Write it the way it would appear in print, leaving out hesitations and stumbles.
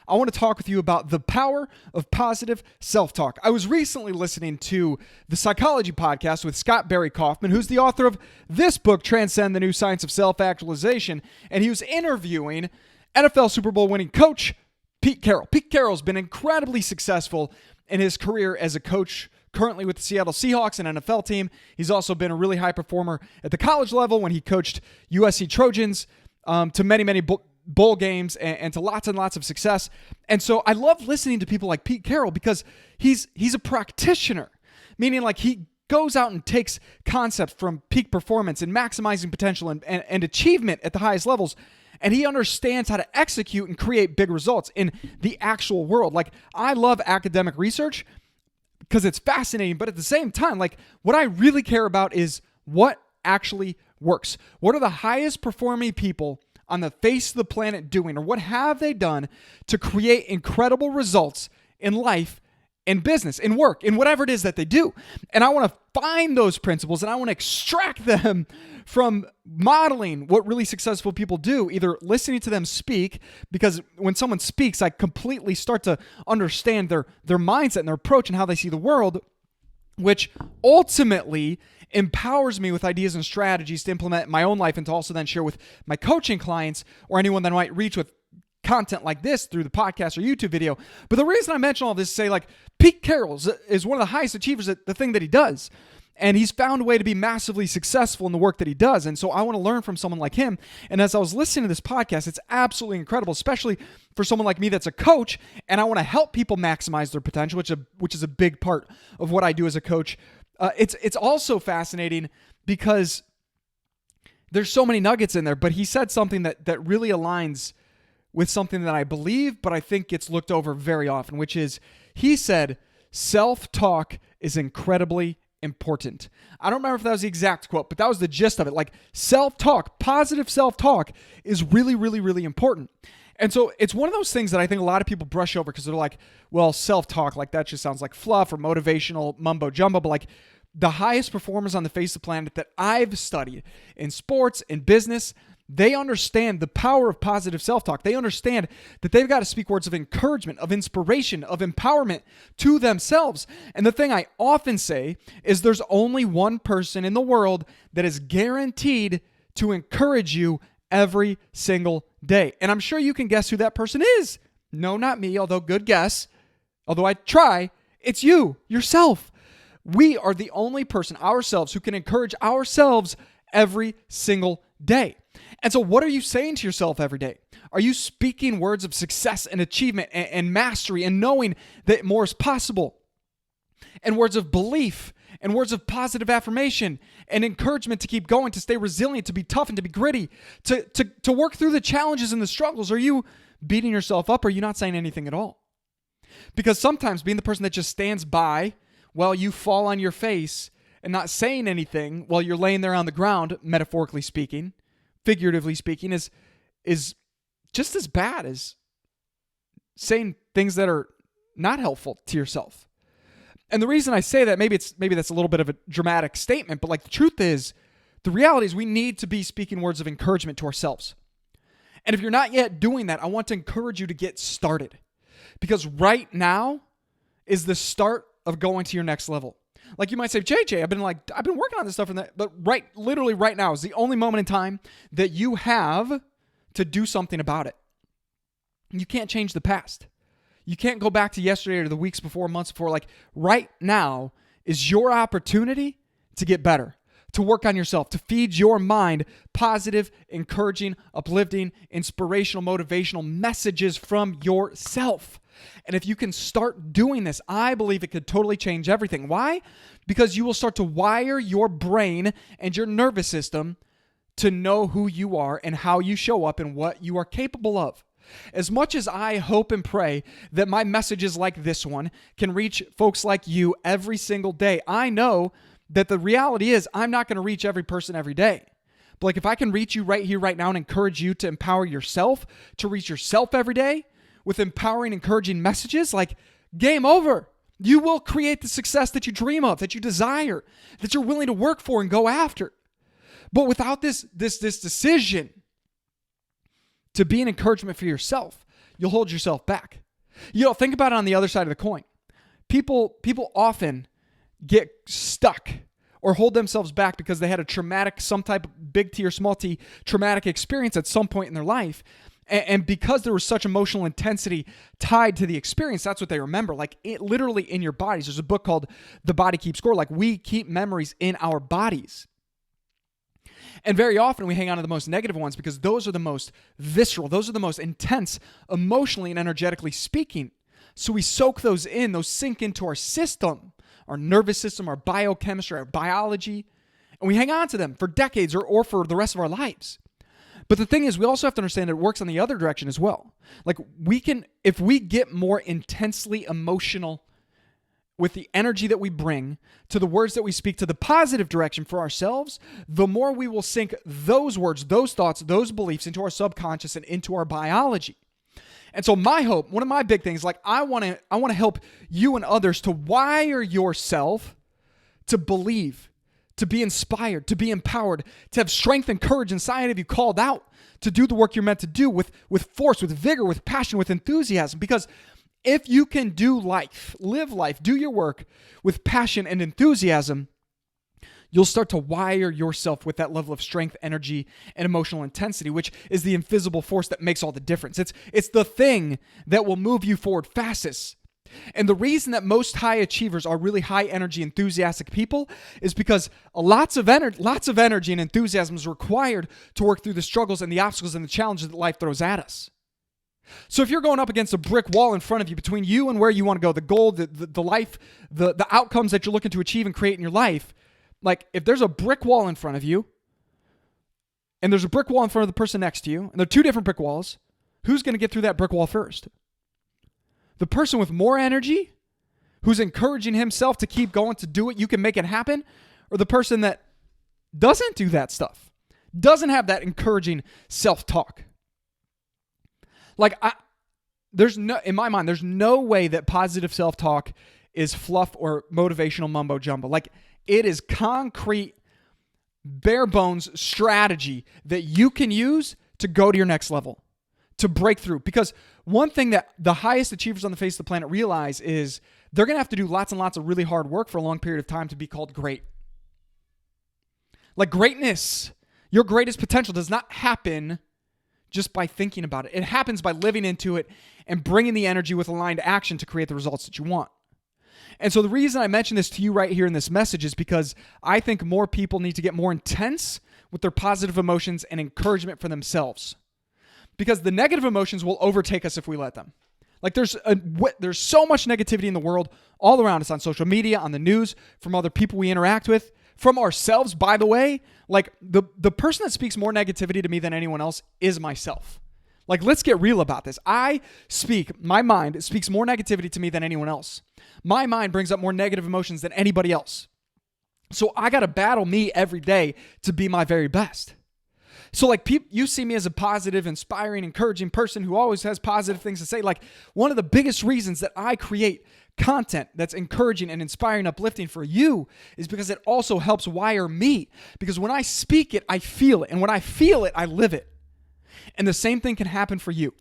I want to talk with you about the power of positive self-talk. I was recently listening to the Psychology Podcast with Scott Barry Kaufman, who's the author of this book, Transcend the New Science of Self-Actualization, and he was interviewing NFL Super Bowl winning coach Pete Carroll. Pete Carroll's been incredibly successful in his career as a coach, currently with the Seattle Seahawks, an NFL team. He's also been a really high performer at the college level when he coached USC Trojans to many bowl games and to lots and lots of success. And so I love listening to people like Pete Carroll because he's a practitioner, meaning like he goes out and takes concepts from peak performance and maximizing potential and achievement at the highest levels, and he understands how to execute and create big results in the actual world. Like, I love academic research because it's fascinating, but at the same time, like, what I really care about is what actually works. What are the highest performing people on the face of the planet doing, or what have they done to create incredible results in life, in business, in work, in whatever it is that they do? And I want to find those principles and I want to extract them from modeling what really successful people do, either listening to them speak, because when someone speaks, I completely start to understand their mindset and their approach and how they see the world, which ultimately empowers me with ideas and strategies to implement in my own life and to also then share with my coaching clients or anyone that I might reach with content like this through the podcast or YouTube video. But the reason I mention all this is say, like, Pete Carroll is one of the highest achievers at the thing that he does. And he's found a way to be massively successful in the work that he does. And so I want to learn from someone like him. And as I was listening to this podcast, it's absolutely incredible, especially for someone like me that's a coach. And I want to help people maximize their potential, which is a big part of what I do as a coach. It's also fascinating because there's so many nuggets in there. But he said something that really aligns with something that I believe, but I think gets looked over very often, which is, he said, self-talk is incredibly important. I don't remember if that was the exact quote, but that was the gist of it. Like, self-talk, positive self-talk is really, really, really important. And so it's one of those things that I think a lot of people brush over because they're like, well, self-talk, like that just sounds like fluff or motivational mumbo jumbo. But like, the highest performers on the face of the planet that I've studied in sports, in business, they understand the power of positive self-talk. They understand that they've got to speak words of encouragement, of inspiration, of empowerment to themselves. And the thing I often say is there's only one person in the world that is guaranteed to encourage you every single day. And I'm sure you can guess who that person is. No, not me, although good guess. Although I try, it's you, yourself. We are the only person, ourselves, who can encourage ourselves every single day. And so what are you saying to yourself every day? Are you speaking words of success and achievement and mastery and knowing that more is possible? And words of belief and words of positive affirmation and encouragement to keep going, to stay resilient, to be tough and to be gritty, to work through the challenges and the struggles? Are you beating yourself up? Or are you not saying anything at all? Because sometimes being the person that just stands by while you fall on your face and not saying anything while you're laying there on the ground, metaphorically speaking, figuratively speaking, is just as bad as saying things that are not helpful to yourself. And the reason I say that, maybe that's a little bit of a dramatic statement, but like, the truth is, the reality is we need to be speaking words of encouragement to ourselves. And if you're not yet doing that, I want to encourage you to get started, because right now is the start of going to your next level. Like, you might say, JJ, I've been working on this stuff, but literally right now is the only moment in time that you have to do something about it. You can't change the past. You can't go back to yesterday or the weeks before, months before. Like, right now is your opportunity to get better, to work on yourself, to feed your mind positive, encouraging, uplifting, inspirational, motivational messages from yourself. And if you can start doing this, I believe it could totally change everything. Why? Because you will start to wire your brain and your nervous system to know who you are and how you show up and what you are capable of. As much as I hope and pray that my messages like this one can reach folks like you every single day, I know that the reality is I'm not going to reach every person every day. But like, if I can reach you right here, right now, and encourage you to empower yourself, to reach yourself every day with empowering, encouraging messages, like, game over. You will create the success that you dream of, that you desire, that you're willing to work for and go after. But without this decision to be an encouragement for yourself, you'll hold yourself back. Think about it on the other side of the coin. People often get stuck or hold themselves back because they had a traumatic, some type of big T or small t, traumatic experience at some point in their life. And because there was such emotional intensity tied to the experience, that's what they remember. Like it literally in your bodies. There's a book called The Body Keeps Score. Like we keep memories in our bodies. And very often we hang on to the most negative ones because those are the most visceral. Those are the most intense emotionally and energetically speaking. So we soak those in. Those sink into our system, our nervous system, our biochemistry, our biology. And we hang on to them for decades or for the rest of our lives. But the thing is, we also have to understand that it works on the other direction as well. Like if we get more intensely emotional with the energy that we bring to the words that we speak to the positive direction for ourselves, the more we will sink those words, those thoughts, those beliefs into our subconscious and into our biology. And so my hope, one of my big things, like I want to help you and others to wire yourself to believe, to be inspired, to be empowered, to have strength and courage inside of you called out to do the work you're meant to do with force, with vigor, with passion, with enthusiasm. Because if you can live life, do your work with passion and enthusiasm, you'll start to wire yourself with that level of strength, energy, and emotional intensity, which is the invisible force that makes all the difference. It's the thing that will move you forward fastest. And the reason that most high achievers are really high energy, enthusiastic people is because lots of energy and enthusiasm is required to work through the struggles and the obstacles and the challenges that life throws at us. So if you're going up against a brick wall in front of you between you and where you want to go, the goal, the life, the outcomes that you're looking to achieve and create in your life, like if there's a brick wall in front of you and there's a brick wall in front of the person next to you and they're two different brick walls, who's going to get through that brick wall first? The person with more energy, who's encouraging himself to keep going, to do it, you can make it happen, or the person that doesn't do that stuff, doesn't have that encouraging self-talk. Like, in my mind, there's no way that positive self-talk is fluff or motivational mumbo jumbo. Like, it is concrete, bare bones strategy that you can use to go to your next level, to break through. Because one thing that the highest achievers on the face of the planet realize is they're going to have to do lots and lots of really hard work for a long period of time to be called great. Like greatness, your greatest potential does not happen just by thinking about it. It happens by living into it and bringing the energy with aligned action to create the results that you want. And so the reason I mention this to you right here in this message is because I think more people need to get more intense with their positive emotions and encouragement for themselves. Because the negative emotions will overtake us if we let them. Like there's so much negativity in the world all around us, on social media, on the news, from other people we interact with, from ourselves, by the way. Like the person that speaks more negativity to me than anyone else is myself. Like, let's get real about this. My mind speaks more negativity to me than anyone else. My mind brings up more negative emotions than anybody else. So I got to battle me every day to be my very best. So like you see me as a positive, inspiring, encouraging person who always has positive things to say. Like one of the biggest reasons that I create content that's encouraging and inspiring, uplifting for you is because it also helps wire me. Because when I speak it, I feel it. And when I feel it, I live it. And the same thing can happen for you.